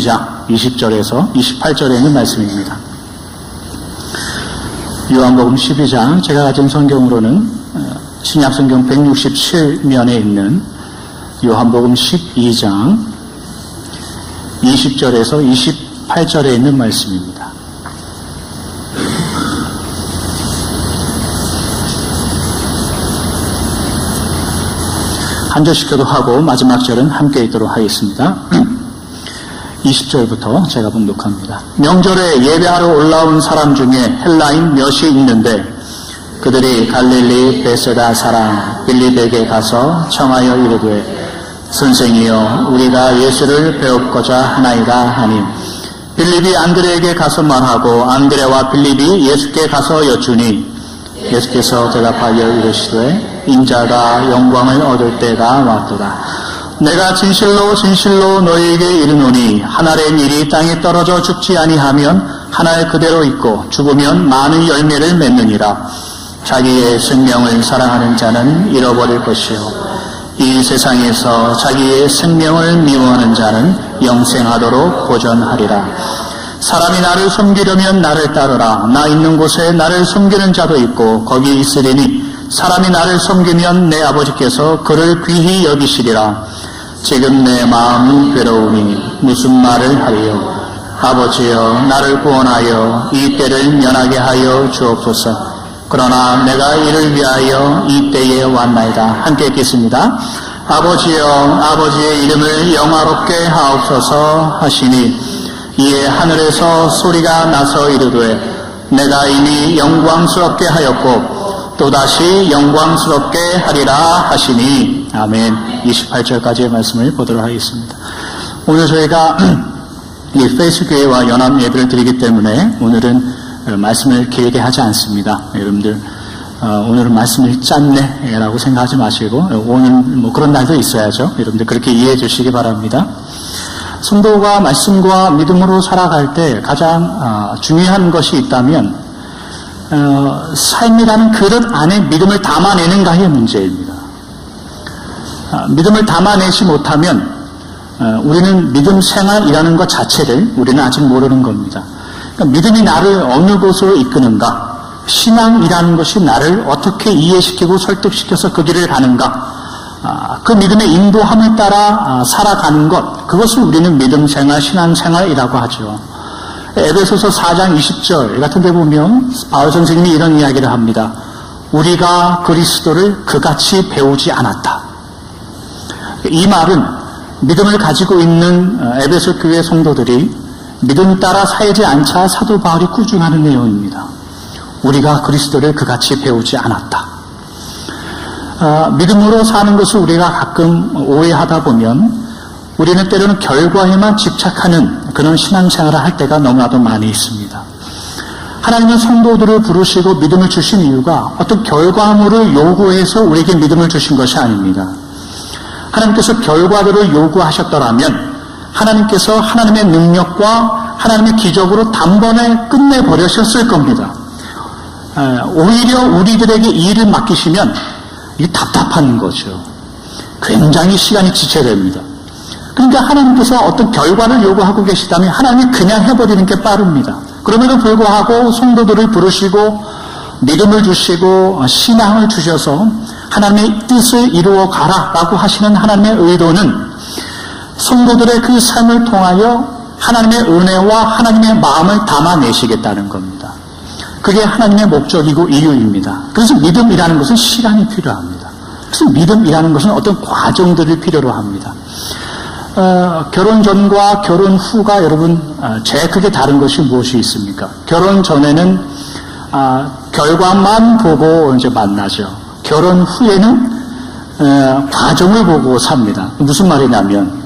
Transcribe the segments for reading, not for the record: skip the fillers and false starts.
12장 20절에서 28절에 있는 말씀입니다. 요한복음 12장, 제가 가진 성경으로는 신약성경 167면에 있는 요한복음 12장 20절에서 28절에 있는 말씀입니다. 한 절씩 교독하고 마지막 절은 함께 읽도록 하겠습니다. 20절부터 제가 봉독합니다. 명절에 예배하러 올라온 사람 중에 헬라인 몇이 있는데 그들이 갈릴리 베세다 사람 빌립에게 가서 청하여 이르되 선생이여 우리가 예수를 배웁고자 하나이다 하니 빌립이 안드레에게 가서 말하고 안드레와 빌립이 예수께 가서 여쭈니 예수께서 대답하여 이르시되 인자가 영광을 얻을 때가 왔도다. 내가 진실로 진실로 너희에게 이르노니 한 알의 일이 땅에 떨어져 죽지 아니하면 한 알 그대로 있고 죽으면 많은 열매를 맺느니라. 자기의 생명을 사랑하는 자는 잃어버릴 것이요 이 세상에서 자기의 생명을 미워하는 자는 영생하도록 보존하리라. 사람이 나를 섬기려면 나를 따르라. 나 있는 곳에 나를 섬기는 자도 있고 거기 있으리니 사람이 나를 섬기면 내 아버지께서 그를 귀히 여기시리라. 지금 내 마음이 괴로우니 무슨 말을 하리요. 아버지여 나를 구원하여 이 때를 면하게 하여 주옵소서. 그러나 내가 이를 위하여 이 때에 왔나이다. 함께 읽겠습니다. 아버지여 아버지의 이름을 영화롭게 하옵소서 하시니 이에 하늘에서 소리가 나서 이르되 내가 이미 영광스럽게 하였고 또다시 영광스럽게 하리라 하시니 아멘. 28절까지의 말씀을 보도록 하겠습니다. 오늘 저희가 이 페이스교회와 연합 예배를 드리기 때문에 오늘은 말씀을 길게 하지 않습니다. 여러분들 오늘은 말씀을 짰네 라고 생각하지 마시고 오늘 뭐 그런 날도 있어야죠. 여러분들 그렇게 이해해 주시기 바랍니다. 성도가 말씀과 믿음으로 살아갈 때 가장 중요한 것이 있다면 삶이라는 그릇 안에 믿음을 담아내는가의 문제입니다. 믿음을 담아내지 못하면 우리는 믿음 생활이라는 것 자체를 우리는 아직 모르는 겁니다. 그러니까 믿음이 나를 어느 곳으로 이끄는가, 신앙이라는 것이 나를 어떻게 이해시키고 설득시켜서 그 길을 가는가, 그 믿음의 인도함을 따라 살아가는 것, 그것을 우리는 믿음 생활, 신앙 생활이라고 하죠. 에베소서 4장 20절 같은 데 보면 바울 선생님이 이런 이야기를 합니다. 우리가 그리스도를 그같이 배우지 않았다. 이 말은 믿음을 가지고 있는 에베소 교회 성도들이 믿음 따라 살지 않자 사도 바울이 꾸중하는 내용입니다. 우리가 그리스도를 그같이 배우지 않았다. 믿음으로 사는 것을 우리가 가끔 오해하다 보면 우리는 때로는 결과에만 집착하는 그런 신앙생활을 할 때가 너무나도 많이 있습니다. 하나님은 성도들을 부르시고 믿음을 주신 이유가 어떤 결과물을 요구해서 우리에게 믿음을 주신 것이 아닙니다. 하나님께서 결과들을 요구하셨더라면 하나님께서 하나님의 능력과 하나님의 기적으로 단번에 끝내버리셨을 겁니다. 오히려 우리들에게 이 일을 맡기시면 이게 답답한 거죠. 굉장히 시간이 지체됩니다. 그러니까 하나님께서 어떤 결과를 요구하고 계시다면 하나님이 그냥 해버리는 게 빠릅니다. 그럼에도 불구하고 성도들을 부르시고 믿음을 주시고 신앙을 주셔서 하나님의 뜻을 이루어 가라라고 하시는 하나님의 의도는 성도들의 그 삶을 통하여 하나님의 은혜와 하나님의 마음을 담아내시겠다는 겁니다. 그게 하나님의 목적이고 이유입니다. 그래서 믿음이라는 것은 시간이 필요합니다. 그래서 믿음이라는 것은 어떤 과정들을 필요로 합니다. 결혼 전과 결혼 후가 여러분 제일 크게 다른 것이 무엇이 있습니까? 결혼 전에는 결과만 보고 이제 만나죠. 결혼 후에는 과정을 보고 삽니다. 무슨 말이냐면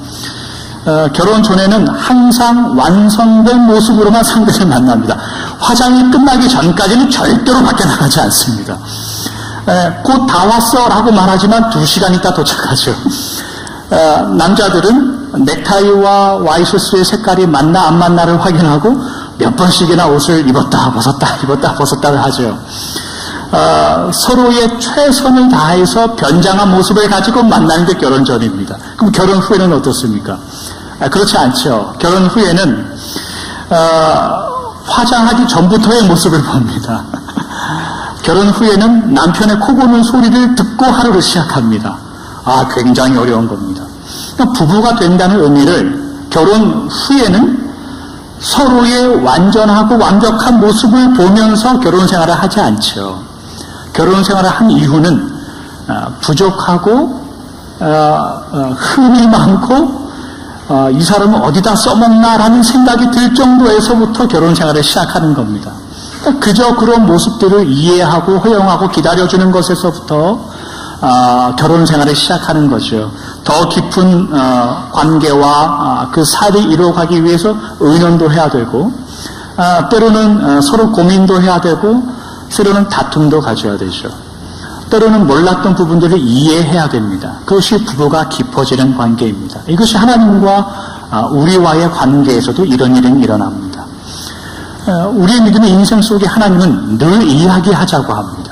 결혼 전에는 항상 완성된 모습으로만 상대를 만납니다. 화장이 끝나기 전까지는 절대로 밖에 나가지 않습니다. 곧 다 왔어 라고 말하지만 2시간 있다 도착하죠. 남자들은 넥타이와 와이셔츠의 색깔이 맞나 안 맞나를 확인하고 몇 번씩이나 옷을 입었다 벗었다를 하죠. 서로의 최선을 다해서 변장한 모습을 가지고 만나는 게 결혼 전입니다. 그럼 결혼 후에는 어떻습니까? 그렇지 않죠. 결혼 후에는 화장하기 전부터의 모습을 봅니다. 결혼 후에는 남편의 코 고는 소리를 듣고 하루를 시작합니다. 굉장히 어려운 겁니다. 그러니까 부부가 된다는 의미를 결혼 후에는 서로의 완전하고 완벽한 모습을 보면서 결혼 생활을 하지 않죠. 결혼 생활을 한 이유는 부족하고 흠이 많고 이 사람은 어디다 써먹나라는 생각이 들 정도에서부터 결혼 생활을 시작하는 겁니다. 그러니까 그저 그런 모습들을 이해하고 허용하고 기다려주는 것에서부터 결혼 생활을 시작하는 거죠. 더 깊은 관계와 그 사이를 이루어가기 위해서 의논도 해야 되고 때로는 서로 고민도 해야 되고 때로는 다툼도 가져야 되죠. 때로는 몰랐던 부분들을 이해해야 됩니다. 그것이 부부가 깊어지는 관계입니다. 이것이 하나님과 우리와의 관계에서도 이런 일은 일어납니다. 우리의 믿음의 인생 속에 하나님은 늘 이야기하자고 합니다.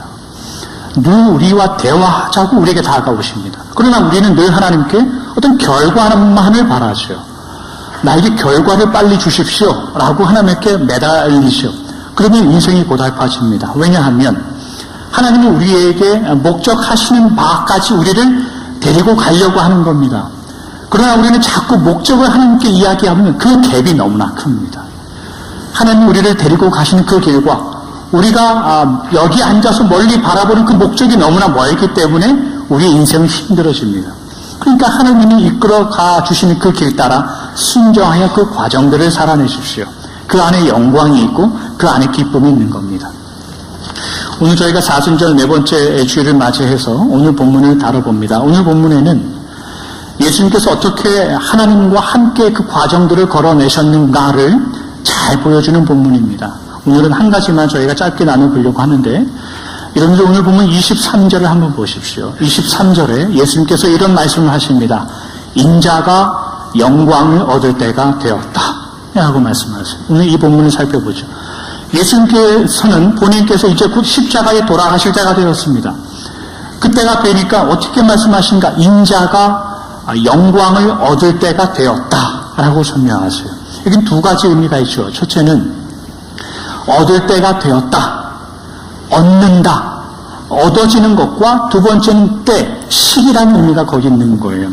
늘 우리와 대화하자고 우리에게 다가오십니다. 그러나 우리는 늘 하나님께 어떤 결과만을 바라죠. 나에게 결과를 빨리 주십시오 라고 하나님께 매달리죠. 그러면 인생이 고달파집니다. 왜냐하면 하나님이 우리에게 목적하시는 바까지 우리를 데리고 가려고 하는 겁니다. 그러나 우리는 자꾸 목적을 하나님께 이야기하면 그 갭이 너무나 큽니다. 하나님 우리를 데리고 가시는 그 길과 우리가 여기 앉아서 멀리 바라보는 그 목적이 너무나 멀기 때문에 우리 인생은 힘들어집니다. 그러니까 하나님이 이끌어가 주시는 그 길 따라 순종하여 그 과정들을 살아내십시오. 그 안에 영광이 있고 그 안에 기쁨이 있는 겁니다. 오늘 저희가 사순절 네 번째 주일을 맞이해서 오늘 본문을 다뤄봅니다. 오늘 본문에는 예수님께서 어떻게 하나님과 함께 그 과정들을 걸어내셨는가를 잘 보여주는 본문입니다. 오늘은 한 가지만 저희가 짧게 나눠보려고 하는데 여러분들 오늘 보면 23절을 한번 보십시오. 23절에 예수님께서 이런 말씀을 하십니다. 인자가 영광을 얻을 때가 되었다 라고 말씀하세요. 오늘 이 본문을 살펴보죠. 예수님께서는 본인께서 이제 곧 십자가에 돌아가실 때가 되었습니다. 그때가 되니까 어떻게 말씀하신가? 인자가 영광을 얻을 때가 되었다라고 설명하세요. 여긴 두 가지 의미가 있죠. 첫째는 얻을 때가 되었다, 얻는다, 얻어지는 것과 두 번째는 때, 시기라는 의미가 거기 있는 거예요.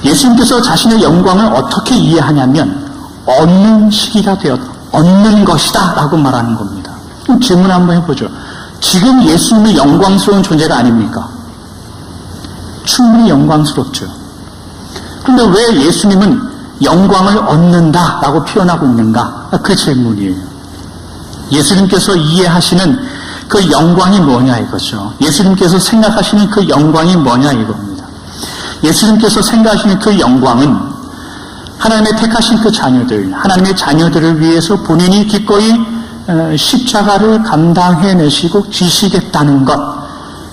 예수님께서 자신의 영광을 어떻게 이해하냐면 얻는 시기가 되었다. 얻는 것이다 라고 말하는 겁니다. 그럼 질문 한번 해보죠. 지금 예수님이 영광스러운 존재가 아닙니까? 충분히 영광스럽죠. 그런데 왜 예수님은 영광을 얻는다 라고 표현하고 있는가? 그 질문이에요. 예수님께서 이해하시는 그 영광이 뭐냐 이거죠. 예수님께서 생각하시는 그 영광이 뭐냐 이겁니다. 예수님께서 생각하시는 그 영광은 하나님의 택하신 그 자녀들, 하나님의 자녀들을 위해서 본인이 기꺼이 십자가를 감당해내시고 지시겠다는 것,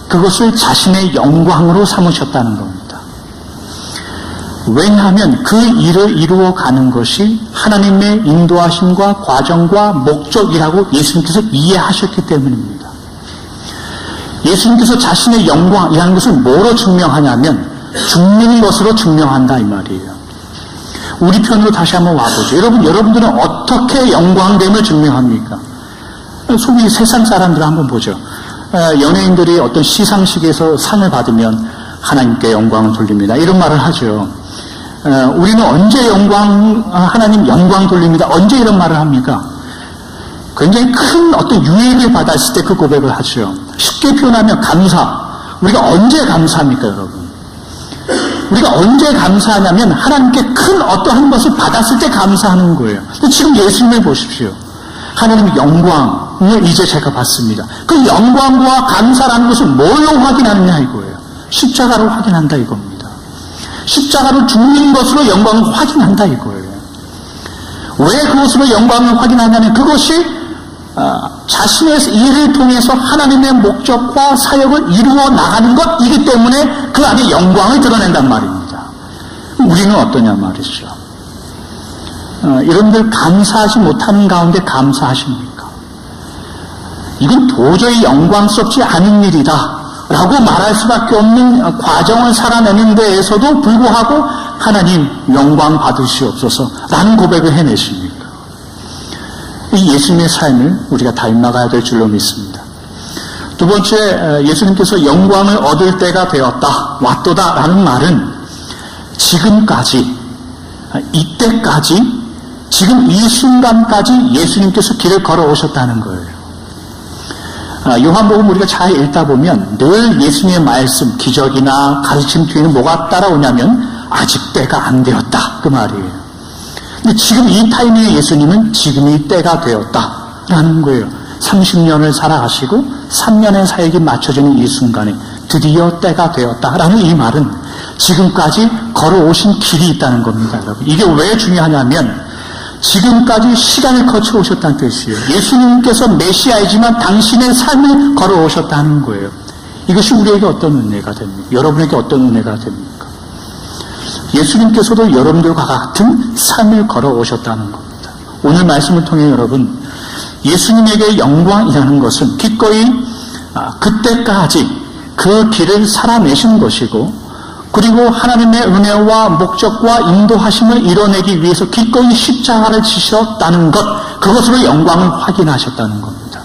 그것을 자신의 영광으로 삼으셨다는 겁니다. 왜냐하면 그 일을 이루어가는 것이 하나님의 인도하심과 과정과 목적이라고 예수님께서 이해하셨기 때문입니다. 예수님께서 자신의 영광이라는 것을 뭐로 증명하냐면 죽는 것으로 증명한다 이 말이에요. 우리 편으로 다시 한번 와보죠. 여러분들은 어떻게 영광됨을 증명합니까? 속이 세상 사람들 한번 보죠. 연예인들이 어떤 시상식에서 상을 받으면 하나님께 영광을 돌립니다. 이런 말을 하죠. 우리는 언제 하나님 영광 돌립니다. 언제 이런 말을 합니까? 굉장히 큰 어떤 유익을 받았을 때 그 고백을 하죠. 쉽게 표현하면 감사. 우리가 언제 감사합니까, 여러분? 우리가 언제 감사하냐면 하나님께 큰 어떠한 것을 받았을 때 감사하는 거예요. 근데 지금 예수님을 보십시오. 하나님의 영광을 이제 제가 받습니다. 그 영광과 감사라는 것을 뭘로 확인하느냐 이거예요. 십자가로 확인한다 이겁니다. 십자가로 죽는 것으로 영광을 확인한다 이거예요. 왜 그것으로 영광을 확인하냐면 그것이 자신의 일을 통해서 하나님의 목적과 사역을 이루어 나가는 것이기 때문에 그 안에 영광을 드러낸단 말입니다. 우리는 어떠냐 말이죠. 여러분들 감사하지 못하는 가운데 감사하십니까? 이건 도저히 영광스럽지 않은 일이다 라고 말할 수밖에 없는 과정을 살아내는 데에서도 불구하고 하나님 영광 받으시옵소서 라는 고백을 해내십니까? 이 예수님의 삶을 우리가 닮아가야 될 줄로 믿습니다. 두 번째, 예수님께서 영광을 얻을 때가 되었다, 왔도다 라는 말은 지금까지, 이때까지, 지금 이 순간까지 예수님께서 길을 걸어오셨다는 거예요. 요한복음 우리가 잘 읽다 보면 늘 예수님의 말씀, 기적이나 가르침 뒤에는 뭐가 따라오냐면 아직 때가 안 되었다 그 말이에요. 근데 지금 이 타이밍에 예수님은 지금이 때가 되었다라는 거예요. 30년을 살아가시고 3년의 사역이 맞춰지는 이 순간에 드디어 때가 되었다라는 이 말은 지금까지 걸어오신 길이 있다는 겁니다, 여러분. 이게 왜 중요하냐면 지금까지 시간을 거쳐 오셨다는 뜻이에요. 예수님께서 메시아이지만 당신의 삶을 걸어오셨다는 거예요. 이것이 우리에게 어떤 은혜가 됩니까? 여러분에게 어떤 은혜가 됩니까? 예수님께서도 여러분들과 같은 삶을 걸어오셨다는 겁니다. 오늘 말씀을 통해 여러분, 예수님에게 영광이라는 것은 기꺼이 그때까지 그 길을 살아내신 것이고, 그리고 하나님의 은혜와 목적과 인도하심을 이뤄내기 위해서 기꺼이 십자가를 지셨다는 것, 그것으로 영광을 확인하셨다는 겁니다.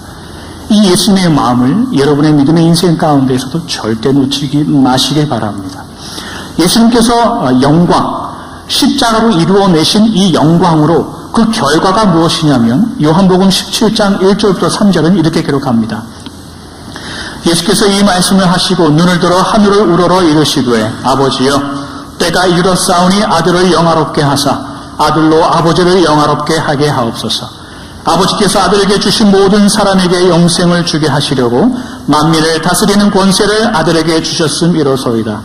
이 예수님의 마음을 여러분의 믿음의 인생 가운데에서도 절대 놓치지 마시길 바랍니다. 예수님께서 영광, 십자가로 이루어내신 이 영광으로 그 결과가 무엇이냐면 요한복음 17장 1절부터 3절은 이렇게 기록합니다. 예수께서 이 말씀을 하시고 눈을 들어 하늘을 우러러 이르시되 아버지여 때가 이르렀사오니 아들을 영화롭게 하사 아들로 아버지를 영화롭게 하게 하옵소서. 아버지께서 아들에게 주신 모든 사람에게 영생을 주게 하시려고 만민을 다스리는 권세를 아들에게 주셨음이로소이다.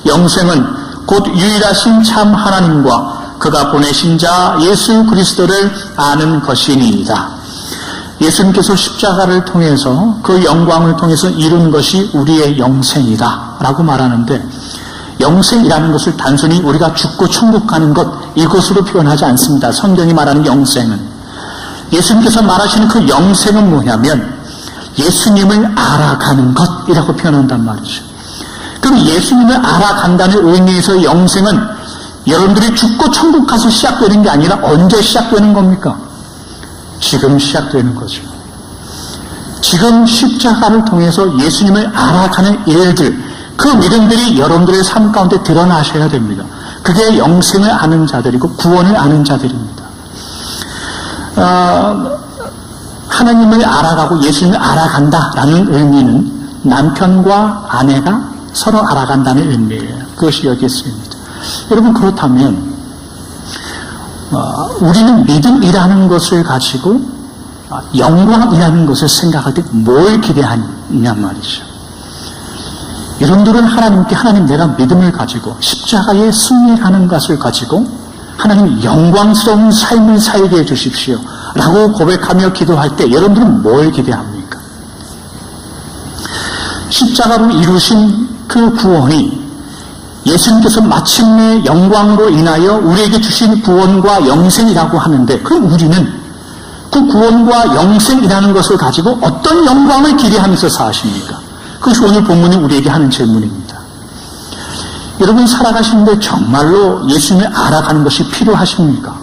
영생은 곧 유일하신 참 하나님과 그가 보내신 자 예수 그리스도를 아는 것이니이다. 예수님께서 십자가를 통해서 그 영광을 통해서 이룬 것이 우리의 영생이다 라고 말하는데, 영생이라는 것을 단순히 우리가 죽고 천국 가는 것, 이것으로 표현하지 않습니다. 성경이 말하는 영생은, 예수님께서 말하시는 그 영생은 뭐냐면 예수님을 알아가는 것이라고 표현한단 말이죠. 그럼 예수님을 알아간다는 의미에서 영생은 여러분들이 죽고 천국 가서 시작되는 게 아니라 언제 시작되는 겁니까? 지금 시작되는 거죠. 지금 십자가를 통해서 예수님을 알아가는 일들, 그 믿음들이 여러분들의 삶 가운데 드러나셔야 됩니다. 그게 영생을 아는 자들이고 구원을 아는 자들입니다. 하나님을 알아가고 예수님을 알아간다라는 의미는 남편과 아내가 서로 알아간다는 의미예요. 그것이 여기에 쓰입니다. 여러분, 그렇다면 우리는 믿음이라는 것을 가지고 영광이라는 것을 생각할 때 뭘 기대하냐 말이죠. 여러분들은 하나님께 하나님 내가 믿음을 가지고 십자가의 승리하는 것을 가지고 하나님 영광스러운 삶을 살게 해주십시오 라고 고백하며 기도할 때 여러분들은 뭘 기대합니까? 십자가로 이루신 그 구원이 예수님께서 마침내 영광으로 인하여 우리에게 주신 구원과 영생이라고 하는데, 그럼 우리는 그 구원과 영생이라는 것을 가지고 어떤 영광을 기대하면서 사십니까? 그것이 오늘 본문이 우리에게 하는 질문입니다. 여러분 살아가시는데 정말로 예수님을 알아가는 것이 필요하십니까?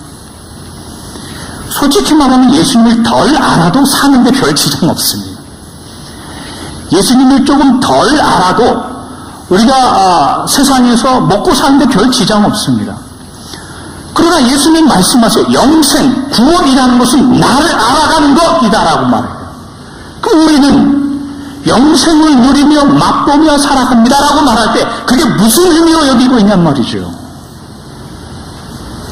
솔직히 말하면 예수님을 덜 알아도 사는데 별 지장 없습니다. 예수님을 조금 덜 알아도 우리가 세상에서 먹고 사는데 별 지장 없습니다. 그러나 예수님 말씀하세요. 영생, 구원이라는 것은 나를 알아가는 것이다라고 말해요. 그럼 우리는 영생을 누리며 맛보며 살아갑니다라고 말할 때 그게 무슨 의미로 여기고 있냔 말이죠.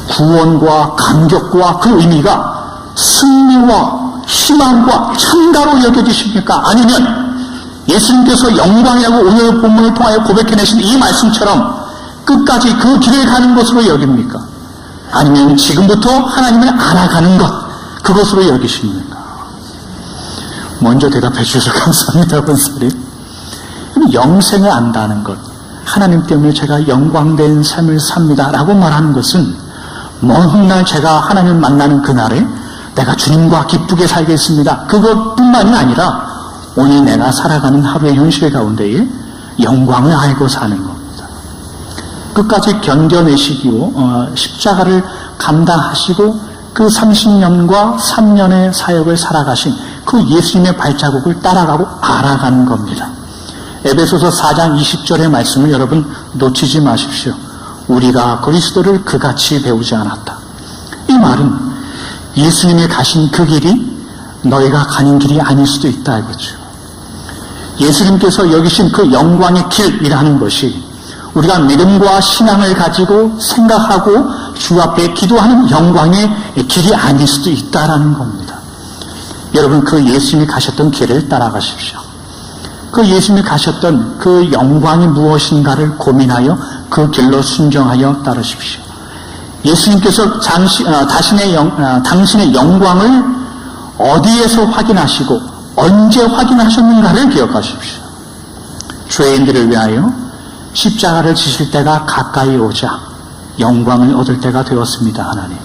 구원과 감격과 그 의미가 승리와 희망과 참가로 여겨지십니까? 아니면 예수님께서 영광이라고 오늘 본문을 통하여 고백해내신 이 말씀처럼 끝까지 그 길을 가는 것으로 여깁니까? 아니면 지금부터 하나님을 알아가는 것, 그것으로 여기십니까? 먼저 대답해 주셔서 감사합니다, 권사님. 영생을 안다는 것, 하나님 때문에 제가 영광된 삶을 삽니다 라고 말하는 것은 먼 훗날 제가 하나님을 만나는 그날에 내가 주님과 기쁘게 살겠습니다, 그것뿐만이 아니라 오늘 내가 살아가는 하루의 현실 가운데에 영광을 알고 사는 겁니다. 끝까지 견뎌내시기로 십자가를 감당하시고 그 30년과 3년의 사역을 살아가신 그 예수님의 발자국을 따라가고 알아가는 겁니다. 에베소서 4장 20절의 말씀을 여러분 놓치지 마십시오. 우리가 그리스도를 그같이 배우지 않았다. 이 말은 예수님이 가신 그 길이 너희가 가는 길이 아닐 수도 있다 이거죠. 예수님께서 여기신 그 영광의 길이라는 것이 우리가 믿음과 신앙을 가지고 생각하고 주 앞에 기도하는 영광의 길이 아닐 수도 있다라는 겁니다. 여러분, 그 예수님이 가셨던 길을 따라가십시오. 그 예수님이 가셨던 그 영광이 무엇인가를 고민하여 그 길로 순종하여 따르십시오. 예수님께서 당신의 영광을 어디에서 확인하시고 언제 확인하셨는가를 기억하십시오. 죄인들을 위하여 십자가를 지실 때가 가까이 오자 영광을 얻을 때가 되었습니다. 하나님,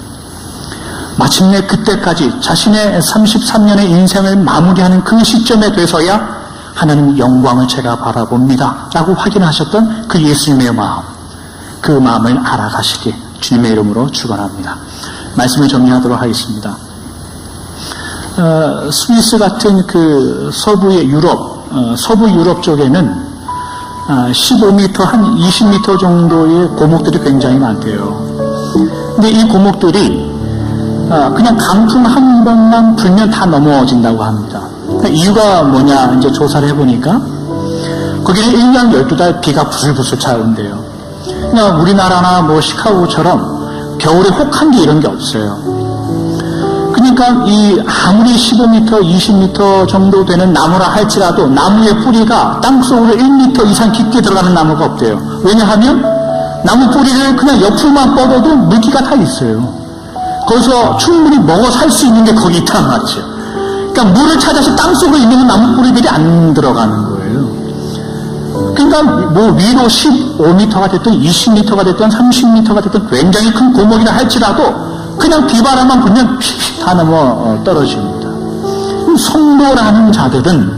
마침내 그때까지 자신의 33년의 인생을 마무리하는 그 시점에 돼서야 하나님 영광을 제가 바라봅니다 라고 확인하셨던 그 예수님의 마음, 그 마음을 알아가시기 주님의 이름으로 축원합니다. 말씀을 정리하도록 하겠습니다. 스위스 같은 그 서부의 서부 유럽 쪽에는 15m, 한 20m 정도의 고목들이 굉장히 많대요. 근데 이 고목들이 그냥 강풍 한 번만 불면 다 넘어진다고 합니다. 이유가 뭐냐 이제 조사를 해보니까 거기는 1년 12달 비가 부슬부슬 차는데요. 그냥 우리나라나 뭐 시카고처럼 겨울에 혹한기 이런 게 없어요. 그러니까 아무리 15m, 20m 정도 되는 나무라 할지라도 나무의 뿌리가 땅속으로 1m 이상 깊게 들어가는 나무가 없대요. 왜냐하면 나무 뿌리를 그냥 옆으로만 뻗어도 물기가 다 있어요. 거기서 충분히 먹어 살 수 있는 게 거기 있단 말이죠. 그러니까 물을 찾아서 땅속으로 있는 나무 뿌리들이 안 들어가는 거예요. 그러니까 뭐 위로 15m가 됐든 20m가 됐든 30m가 됐든 굉장히 큰 고목이라 할지라도 그냥 비바람만 불면 다 넘어 떨어집니다. 성도라는 자들은,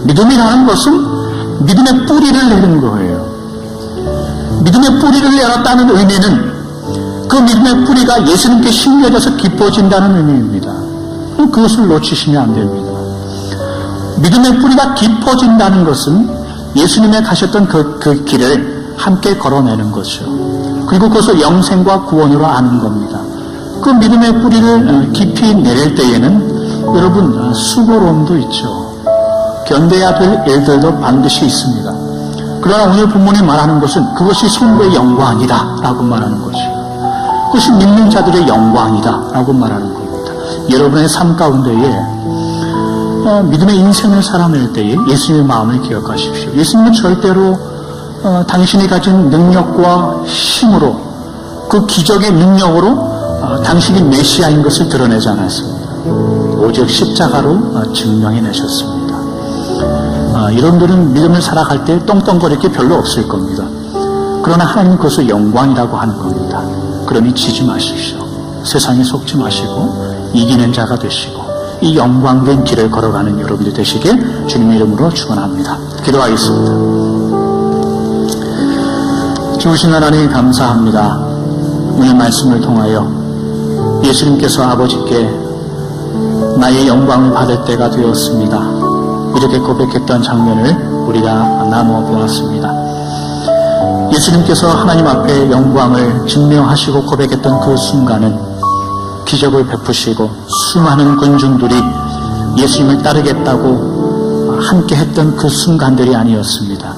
믿음이라는 것은 믿음의 뿌리를 내는 거예요. 믿음의 뿌리를 내렸다는 의미는 그 믿음의 뿌리가 예수님께 심겨져서 깊어진다는 의미입니다. 그것을 놓치시면 안 됩니다. 믿음의 뿌리가 깊어진다는 것은 예수님의 가셨던 그 길을 함께 걸어내는 거죠. 그리고 그것을 영생과 구원으로 아는 겁니다. 그 믿음의 뿌리를 깊이 내릴 때에는 여러분 수고로움도 있죠. 견뎌야 될 일들도 반드시 있습니다. 그러나 오늘 본문이 말하는 것은 그것이 성도의 영광이다 라고 말하는 것이고 그것이 믿는 자들의 영광이다 라고 말하는 겁니다. 여러분의 삶 가운데에 믿음의 인생을 살아낼 때에 예수님의 마음을 기억하십시오. 예수님은 절대로 당신이 가진 능력과 힘으로 그 기적의 능력으로 당신이 메시아인 것을 드러내지 않았습니다. 오직 십자가로 증명해내셨습니다. 여러분들은 믿음을 살아갈 때 떵떵거릴 게 별로 없을 겁니다. 그러나 하나님은 그것을 영광이라고 하는 겁니다. 그러니 지지 마십시오. 세상에 속지 마시고 이기는 자가 되시고 이 영광된 길을 걸어가는 여러분들 되시길 주님의 이름으로 축원합니다. 기도하겠습니다. 주신 하나님 감사합니다. 오늘 말씀을 통하여 예수님께서 아버지께 나의 영광을 받을 때가 되었습니다. 이렇게 고백했던 장면을 우리가 나누어 보았습니다. 예수님께서 하나님 앞에 영광을 증명하시고 고백했던 그 순간은 기적을 베푸시고 수많은 군중들이 예수님을 따르겠다고 함께 했던 그 순간들이 아니었습니다.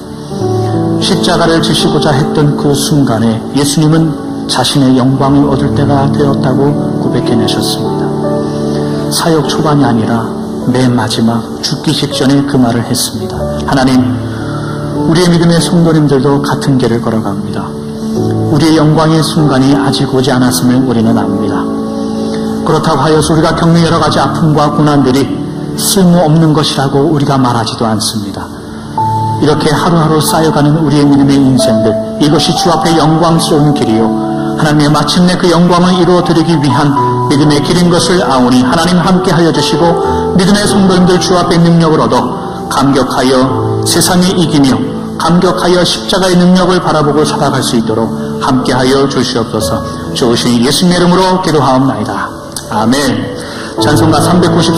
십자가를 지시고자 했던 그 순간에 예수님은 자신의 영광을 얻을 때가 되었다고 고백해내셨습니다. 사역 초반이 아니라 맨 마지막 죽기 직전에 그 말을 했습니다. 하나님, 우리의 믿음의 성도님들도 같은 길을 걸어갑니다. 우리의 영광의 순간이 아직 오지 않았음을 우리는 압니다. 그렇다고 하여서 우리가 겪는 여러 가지 아픔과 고난들이 쓸모없는 것이라고 우리가 말하지도 않습니다. 이렇게 하루하루 쌓여가는 우리의 믿음의 인생들, 이것이 주 앞에 영광스러운 길이요 하나님의 마침내 그 영광을 이루어드리기 위한 믿음의 길인 것을 아오니 하나님 함께 하여 주시고 믿음의 성도님들 주 앞에 능력을 얻어 감격하여 세상에 이기며 감격하여 십자가의 능력을 바라보고 살아갈 수 있도록 함께하여 주시옵소서. 좋으신 예수님의 이름으로 기도하옵나이다. 아멘. 찬송가 393